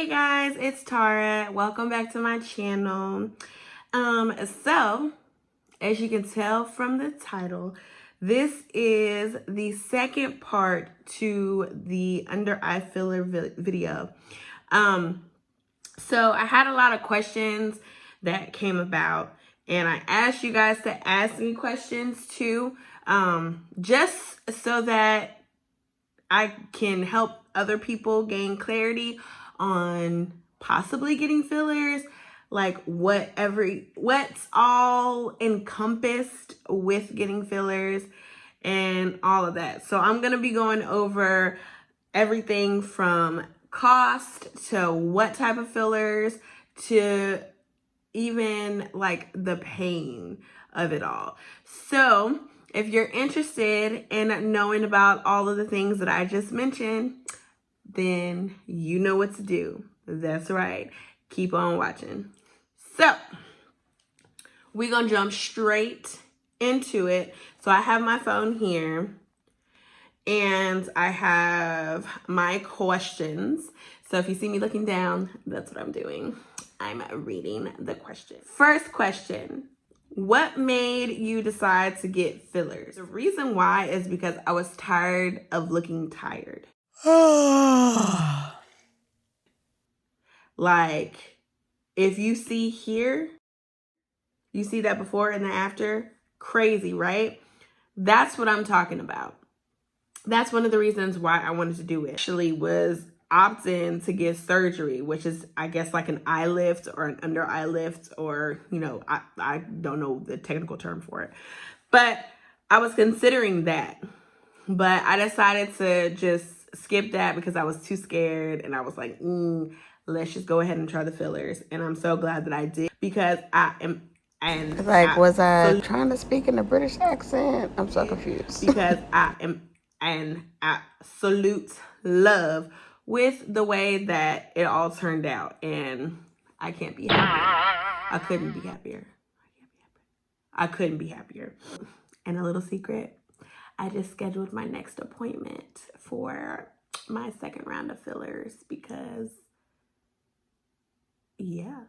Hey guys, it's Tara. Welcome back to my channel. So as you can tell from the title, this is the second part to the under eye filler video. So I had a lot of questions that came about, and I asked you guys to ask me questions too, just so that I can help other people gain clarity on possibly getting fillers, like what's all encompassed with getting fillers and all of that. So I'm gonna be going over everything from cost to what type of fillers to even like the pain of it all. So if you're interested in knowing about all of the things that I just mentioned, then you know what to do. That's right. Keep on watching. So we're going to jump straight into it. So I have my phone here and I have my questions. So if you see me looking down, that's what I'm doing. I'm reading the question. First question. What made you decide to get fillers? The reason why is because I was tired of looking tired. Like, if you see here, you see that before and the after? Crazy, right? That's what I'm talking about. That's one of the reasons why I wanted to do it. Actually was opting to get surgery, which is, I guess, like an eye lift or an under eye lift, or, you know, I don't know the technical term for it. But I was considering that. But I decided to just skip that because I was too scared. And I was like, let's just go ahead and try the fillers. And I'm so glad that I did, because I am... And like, was I trying to speak in a British accent? I'm so confused. Because I am an absolute love with the way that it all turned out, and I can't be happier. I couldn't be happier. I couldn't be happier. And a little secret, I just scheduled my next appointment for my second round of fillers because, yeah.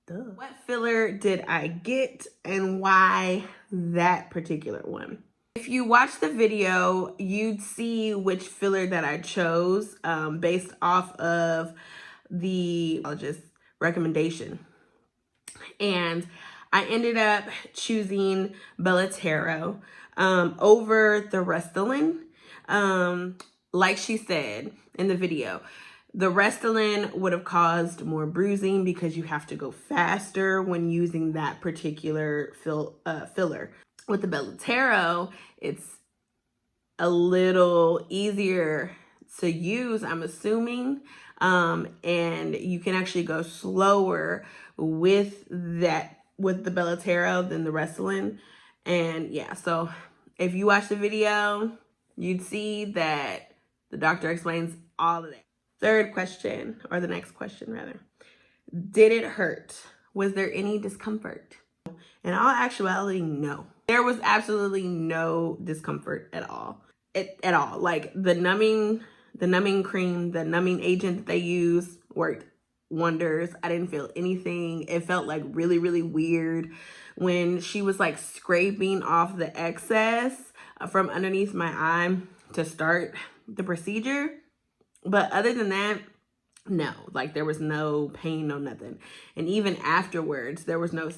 Duh. What filler did I get and why that particular one? If you watch the video, you'd see which filler that I chose based off of the recommendation. And I ended up choosing Bellatero over the Restylane. Like she said in the video, the Restylane would have caused more bruising because you have to go faster when using that particular filler. With the Bellatero, it's a little easier to use, I'm assuming, and you can actually go slower with the Bellatero than the Restylane. And yeah, so if you watch the video, you'd see that the doctor explains all of that. Third question, or the next question rather. Did it hurt? Was there any discomfort? In all actuality, no. There was absolutely no discomfort at all. Like the numbing cream, the numbing agent that they use worked wonders. I didn't feel anything. It felt like really, really weird when she was like scraping off the excess from underneath my eye to start the procedure. But other than that, no, like there was no pain, no nothing. And even afterwards, there was no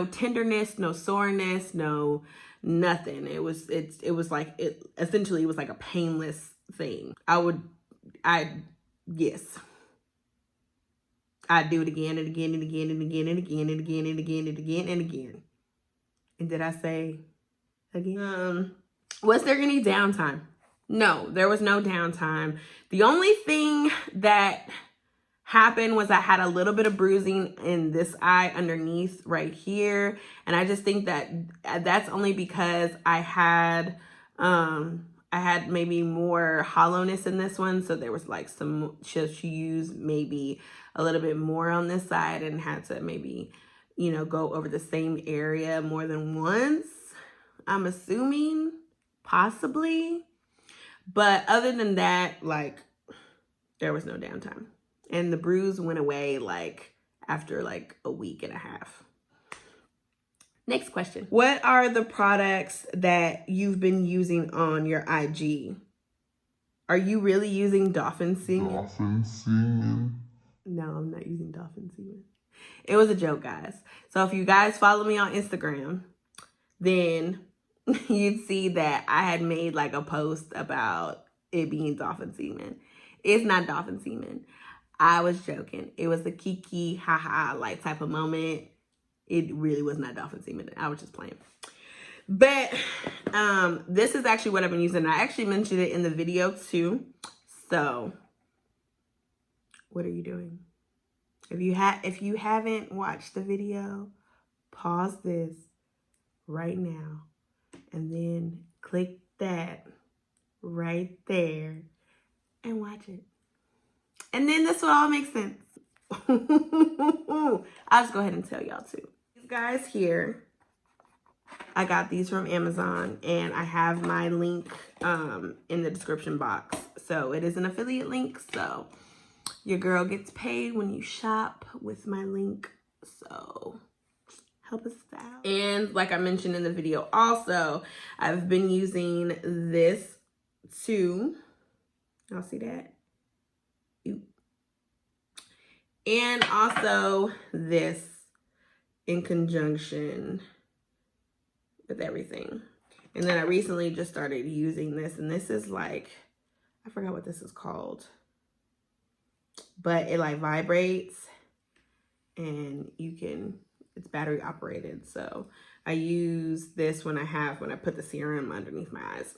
tenderness, no soreness, no nothing. It was like, it essentially was like a painless thing. Yes. I'd do it again and again and again and again and again and again and again and again and again. And did I say again? Was there any downtime? No, there was no downtime. The only thing that happened was I had a little bit of bruising in this eye underneath right here. And I just think that that's only because I had maybe more hollowness in this one. So there was like she used maybe a little bit more on this side and had to maybe, you know, go over the same area more than once. I'm assuming, possibly. But other than that, like, there was no downtime. And the bruise went away like after like a week and a half. Next question. What are the products that you've been using on your IG? Are you really using Dolphin Semen? Dolphin Semen? No, I'm not using Dolphin Semen. It was a joke, guys. So if you guys follow me on Instagram, then you'd see that I had made like a post about it being Dolphin Semen. It's not Dolphin Semen. I was joking. It was a kiki, haha, like type of moment. It really was not Dolphin Semen. I was just playing. But this is actually what I've been using. I actually mentioned it in the video too. So what are you doing? If you haven't watched the video, pause this right now and then click that right there and watch it. And then this will all make sense. I'll just go ahead and tell y'all too. These guys here, I got these from Amazon, and I have my link in the description box. So it is an affiliate link, so your girl gets paid when you shop with my link. So help us out. And like I mentioned in the video also, I've been using this too. Y'all see that? And also this in conjunction with everything. And then I recently just started using this, and this is like, I forgot what this is called, but it like vibrates and you can, it's battery operated. So I use this when I put the serum underneath my eyes.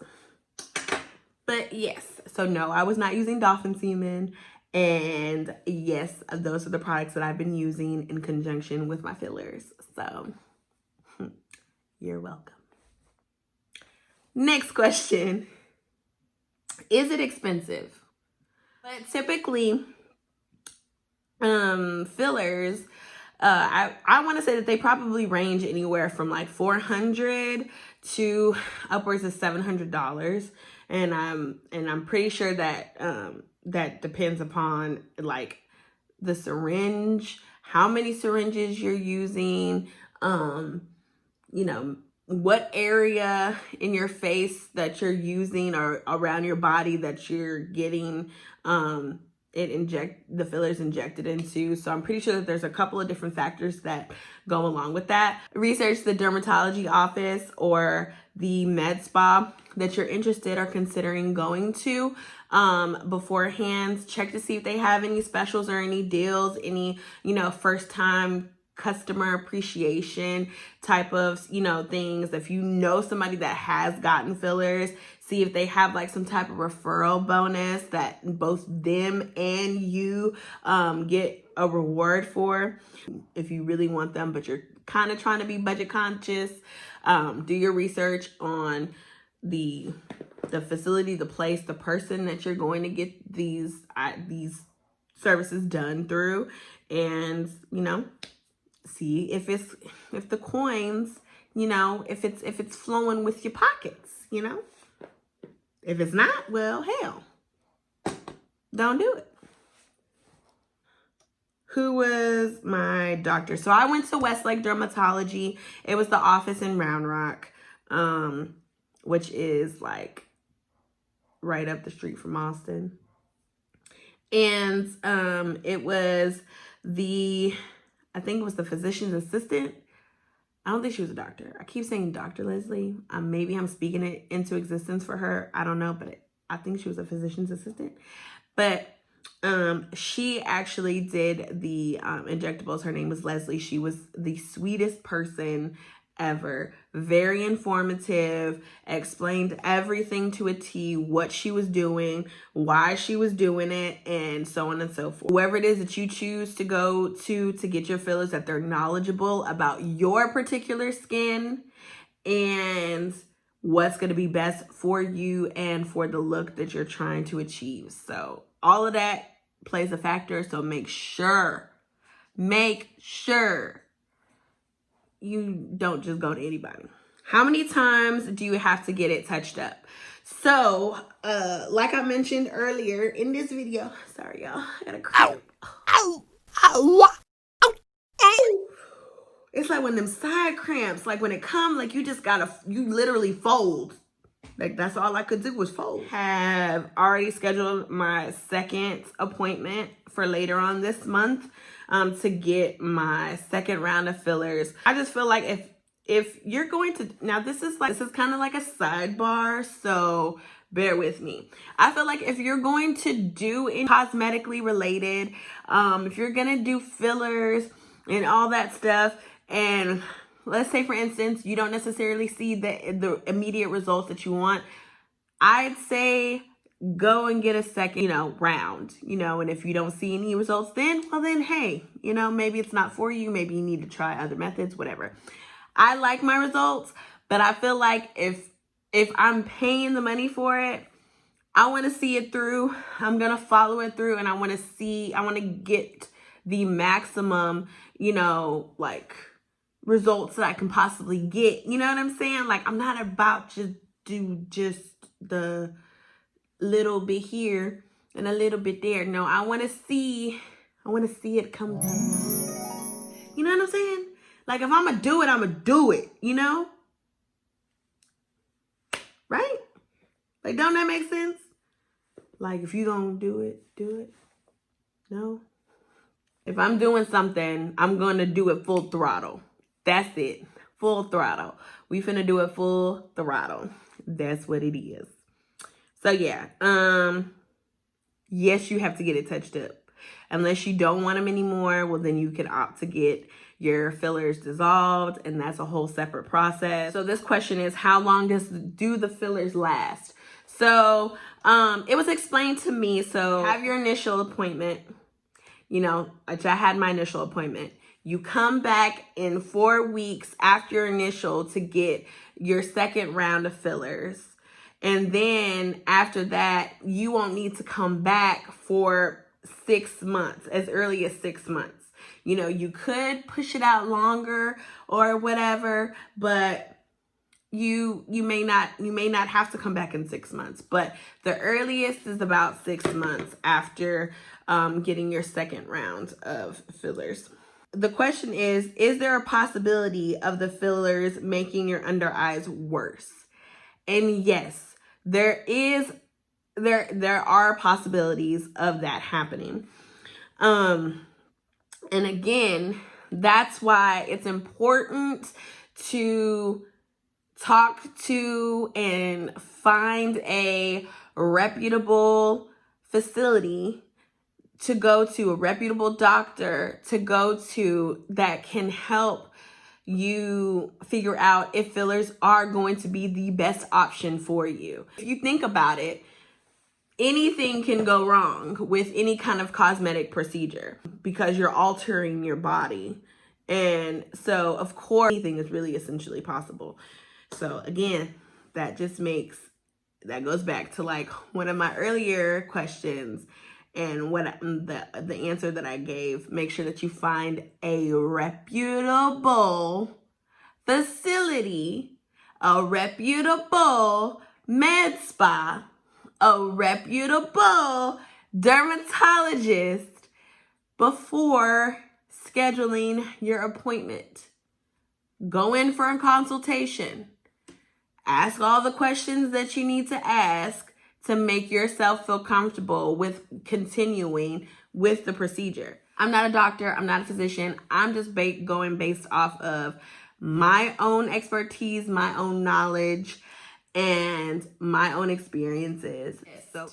But yes, so no, I was not using Dolphin Semen. And yes, those are the products that I've been using in conjunction with my fillers. So you're welcome. Next question. Is it expensive? But typically, fillers, I want to say that they probably range anywhere from like $400 to upwards of $700. And I'm pretty sure that that depends upon like the syringe, how many syringes you're using, you know, what area in your face that you're using or around your body that you're getting the fillers injected into. So I'm pretty sure that there's a couple of different factors that go along with that. Research the dermatology office or the med spa that you're interested or considering going to beforehand. Check to see if they have any specials or any deals, any, you know, first time customer appreciation type of, you know, things. If you know somebody that has gotten fillers, see if they have like some type of referral bonus that both them and you get a reward for. If you really want them, but you're kind of trying to be budget conscious, do your research on the facility, the place, the person that you're going to get these services done through, and, you know, see if the coins, you know, if it's flowing with your pockets, you know. If it's not, well, hell, don't do it. Who was my doctor? So I went to Westlake Dermatology. It was the office in Round Rock, which is like right up the street from Austin. And it was I think it was the physician's assistant. I don't think she was a doctor. I keep saying Dr. Leslie. Maybe I'm speaking it into existence for her. I don't know, but I think she was a physician's assistant. But she actually did the injectables. Her name was Leslie. She was the sweetest person ever. Very informative, explained everything to a T, what she was doing, why she was doing it, and so on and so forth. Whoever it is that you choose to go to get your fillers, that they're knowledgeable about your particular skin and what's going to be best for you and for the look that you're trying to achieve. So all of that plays a factor. So make sure you don't just go to anybody. How many times do you have to get it touched up? So, like I mentioned earlier in this video, sorry y'all, I got a cramp. It's like when them side cramps, like when it comes, like you literally fold. Like that's all I could do was fold. Have already scheduled my second appointment for later on this month to get my second round of fillers. I just feel like if you're going to, now this is kind of like a sidebar, so bear with me. I feel like if you're going to do any cosmetically related, if you're gonna do fillers and all that stuff, and let's say for instance you don't necessarily see the immediate results that you want, I'd say go and get a second, round, and if you don't see any results then, well then, hey, maybe it's not for you. Maybe you need to try other methods, whatever. I like my results, but I feel like if I'm paying the money for it, I want to see it through. I'm going to follow it through, and I want to get the maximum, like results that I can possibly get. You know what I'm saying? Like, I'm not about to do just the little bit here and a little bit there. No, I want to see it come to life. You know what I'm saying? Like, if I'm going to do it, I'm going to do it, Right? Like, don't that make sense? Like, if you don't do it, do it. No? If I'm doing something, I'm going to do it full throttle. That's it. Full throttle. We finna do it full throttle. That's what it is. So, yeah. Yes, you have to get it touched up. Unless you don't want them anymore, well, then you can opt to get your fillers dissolved, and that's a whole separate process. So this question is, how long do the fillers last? So it was explained to me. So have your initial appointment, which I had my initial appointment. You come back in 4 weeks after your initial to get your second round of fillers. And then after that, you won't need to come back for 6 months, as early as 6 months. You could push it out longer or whatever, but you may not have to come back in 6 months. But the earliest is about 6 months after getting your second round of fillers. The question is there a possibility of the fillers making your under eyes worse? And yes, there are possibilities of that happening. And again, that's why it's important to talk to and find a reputable facility to go to, a reputable doctor to go to that can help you figure out if fillers are going to be the best option for you. If you think about it, anything can go wrong with any kind of cosmetic procedure because you're altering your body. And so, of course, anything is really essentially possible. So again, that goes back to like one of my earlier questions and what the answer that I gave. Make sure that you find a reputable facility, a reputable med spa, a reputable dermatologist before scheduling your appointment. Go in for a consultation. Ask all the questions that you need to ask to make yourself feel comfortable with continuing with the procedure. I'm not a doctor. I'm not a physician. I'm just going based off of my own expertise, my own knowledge, and my own experiences. So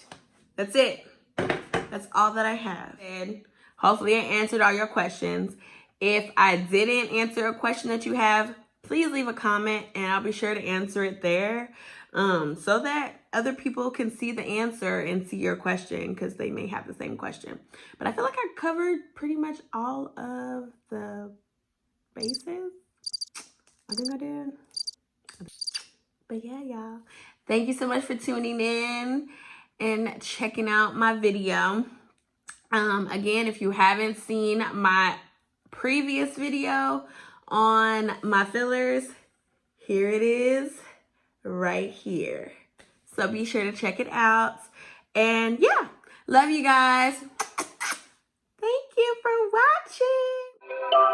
that's it. That's all that I have. And hopefully I answered all your questions. If I didn't answer a question that you have, please leave a comment and I'll be sure to answer it there, so that other people can see the answer and see your question, because they may have the same question. But I feel like I covered pretty much all of the bases. I think I did. But yeah, y'all. Thank you so much for tuning in and checking out my video. Again, if you haven't seen my previous video on my fillers, here it is right here. So be sure to check it out. And yeah, love you guys. Thank you for watching.